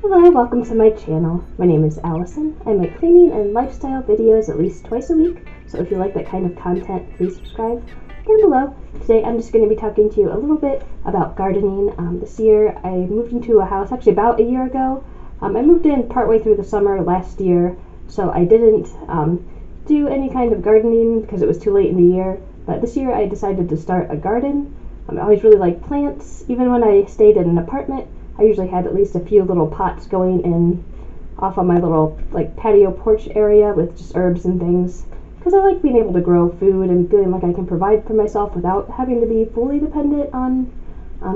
Hello, welcome to my channel. My name is Allison. I make cleaning and lifestyle videos at least twice a week, so if you like that kind of content, please subscribe down below. Today I'm just going to be talking to you a little bit about gardening. This year I moved into a house, actually about a year ago. I moved in partway through the summer last year, so I didn't do any kind of gardening because it was too late in the year, but this year I decided to start a garden. I always really liked plants. Even when I stayed in an apartment, I usually had at least a few little pots going in off on my little patio porch area with just herbs and things, because I like being able to grow food and feeling like I can provide for myself without having to be fully dependent on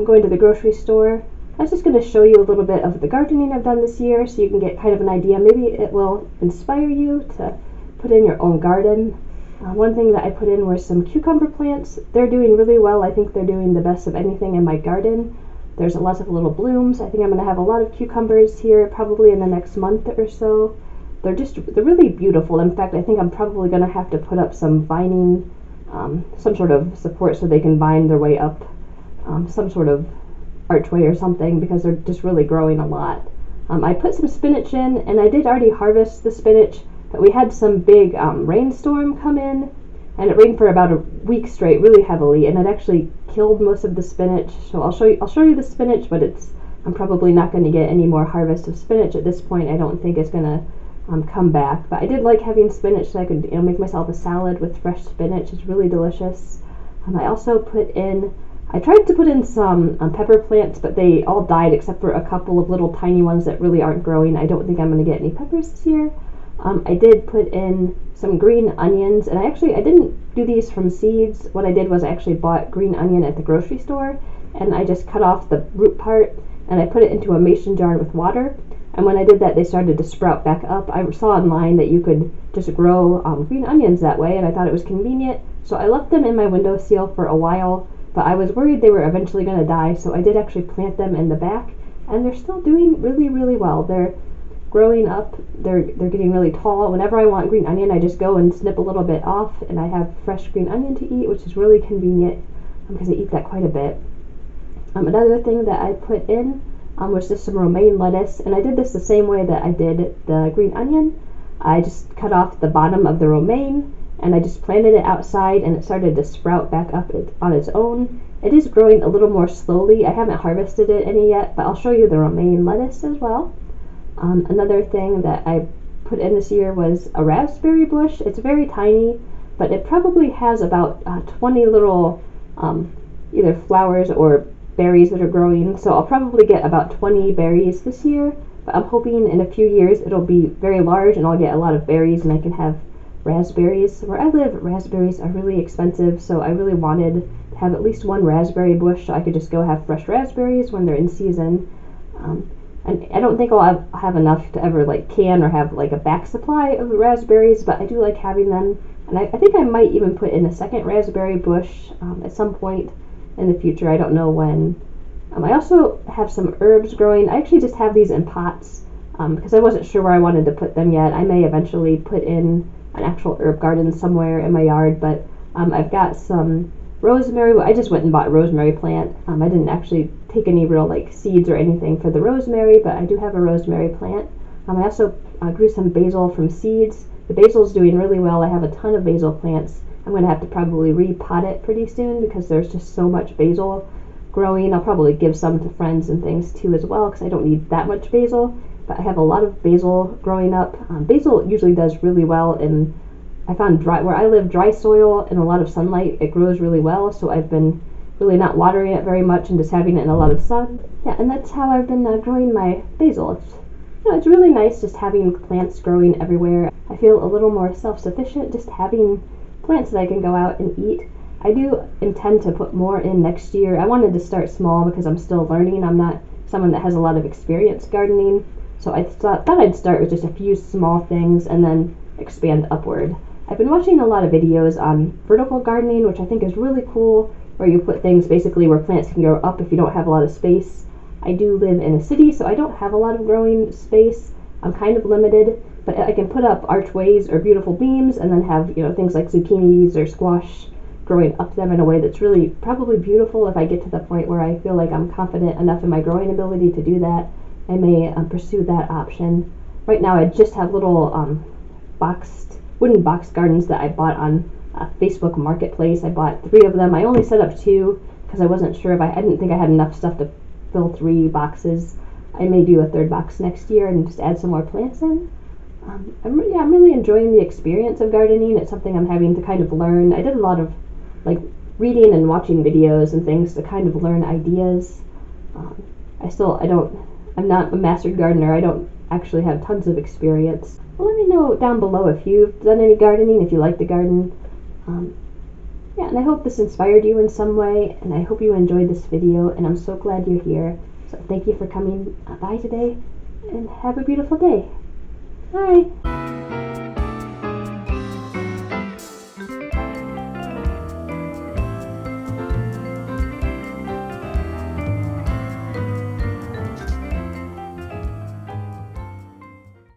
going to the grocery store. I was just going to show you a little bit of the gardening I've done this year so you can get kind of an idea. Maybe it will inspire you to put in your own garden. One thing that I put in were some cucumber plants. They're doing really well. I think they're doing the best of anything in my garden. There's lots of little blooms. I think I'm going to have a lot of cucumbers here probably in the next month or so. They're really beautiful. In fact, I think I'm probably going to have to put up some vining, some sort of support so they can vine their way up some sort of archway or something, because they're just really growing a lot. I put some spinach in, and I did already harvest the spinach, but we had some big rainstorm come in, and it rained for about a week straight really heavily, and it actually killed most of the spinach. So I'll show you the spinach, but I'm probably not going to get any more harvest of spinach at this point. I don't think it's going to come back, but I did like having spinach so I could make myself a salad with fresh spinach. It's really delicious. I also I tried to put in some pepper plants, but they all died except for a couple of little tiny ones that really aren't growing. I don't think I'm going to get any peppers this year. I did put in some green onions, and I didn't do these from seeds. What I did was I actually bought green onion at the grocery store, and I just cut off the root part, and I put it into a mason jar with water. And when I did that, they started to sprout back up. I saw online that you could just grow green onions that way, and I thought it was convenient. So I left them in my windowsill for a while, but I was worried they were eventually going to die, so I did actually plant them in the back, and they're still doing really, really well. They're growing up, they're getting really tall. Whenever I want green onion, I just go and snip a little bit off, and I have fresh green onion to eat, which is really convenient because I eat that quite a bit. Another thing that I put in was just some romaine lettuce, and I did this the same way that I did the green onion. I just cut off the bottom of the romaine, and I just planted it outside, and it started to sprout back up on its own. It is growing a little more slowly. I haven't harvested it any yet, but I'll show you the romaine lettuce as well. Another thing that I put in this year was a raspberry bush. It's very tiny, but it probably has about 20 little either flowers or berries that are growing. So I'll probably get about 20 berries this year, but I'm hoping in a few years it'll be very large and I'll get a lot of berries and I can have raspberries. Where I live, raspberries are really expensive, so I really wanted to have at least one raspberry bush so I could just go have fresh raspberries when they're in season. And I don't think I'll have enough to ever can or have a back supply of raspberries, but I do like having them. And I think I might even put in a second raspberry bush at some point in the future. I don't know when. I also have some herbs growing. I actually just have these in pots because I wasn't sure where I wanted to put them yet. I may eventually put in an actual herb garden somewhere in my yard, but I've got some rosemary. I just went and bought a rosemary plant. I didn't actually take any real seeds or anything for the rosemary, but I do have a rosemary plant. I also grew some basil from seeds. The basil's doing really well. I have a ton of basil plants. I'm going to have to probably repot it pretty soon because there's just so much basil growing. I'll probably give some to friends and things too as well because I don't need that much basil, but I have a lot of basil growing up. Basil usually does really well in, I found where I live, dry soil and a lot of sunlight. It grows really well, so I've been really not watering it very much and just having it in a lot of sun. Yeah, and that's how I've been growing my basil. It's really nice just having plants growing everywhere. I feel a little more self-sufficient just having plants that I can go out and eat. I do intend to put more in next year. I wanted to start small because I'm still learning. I'm not someone that has a lot of experience gardening, so I thought I'd start with just a few small things and then expand upward. I've been watching a lot of videos on vertical gardening, which I think is really cool, where you put things basically where plants can grow up if you don't have a lot of space. I do live in a city, so I don't have a lot of growing space. I'm kind of limited, but I can put up archways or beautiful beams and then have things like zucchinis or squash growing up them in a way that's really probably beautiful if I get to the point where I feel like I'm confident enough in my growing ability to do that. I may pursue that option. Right now I just have little wooden box gardens that I bought on Facebook Marketplace. I bought 3 of them. I only set up 2 because I wasn't sure I didn't think I had enough stuff to fill 3 boxes. I may do a 3rd box next year and just add some more plants in. I'm really enjoying the experience of gardening. It's something I'm having to kind of learn. I did a lot of like reading and watching videos and things to kind of learn ideas. I'm not a mastered gardener. I don't actually have tons of experience. Well, let me know down below if you've done any gardening, if you like to garden. And I hope this inspired you in some way, and I hope you enjoyed this video, and I'm so glad you're here. So thank you for coming by today, and have a beautiful day. Bye!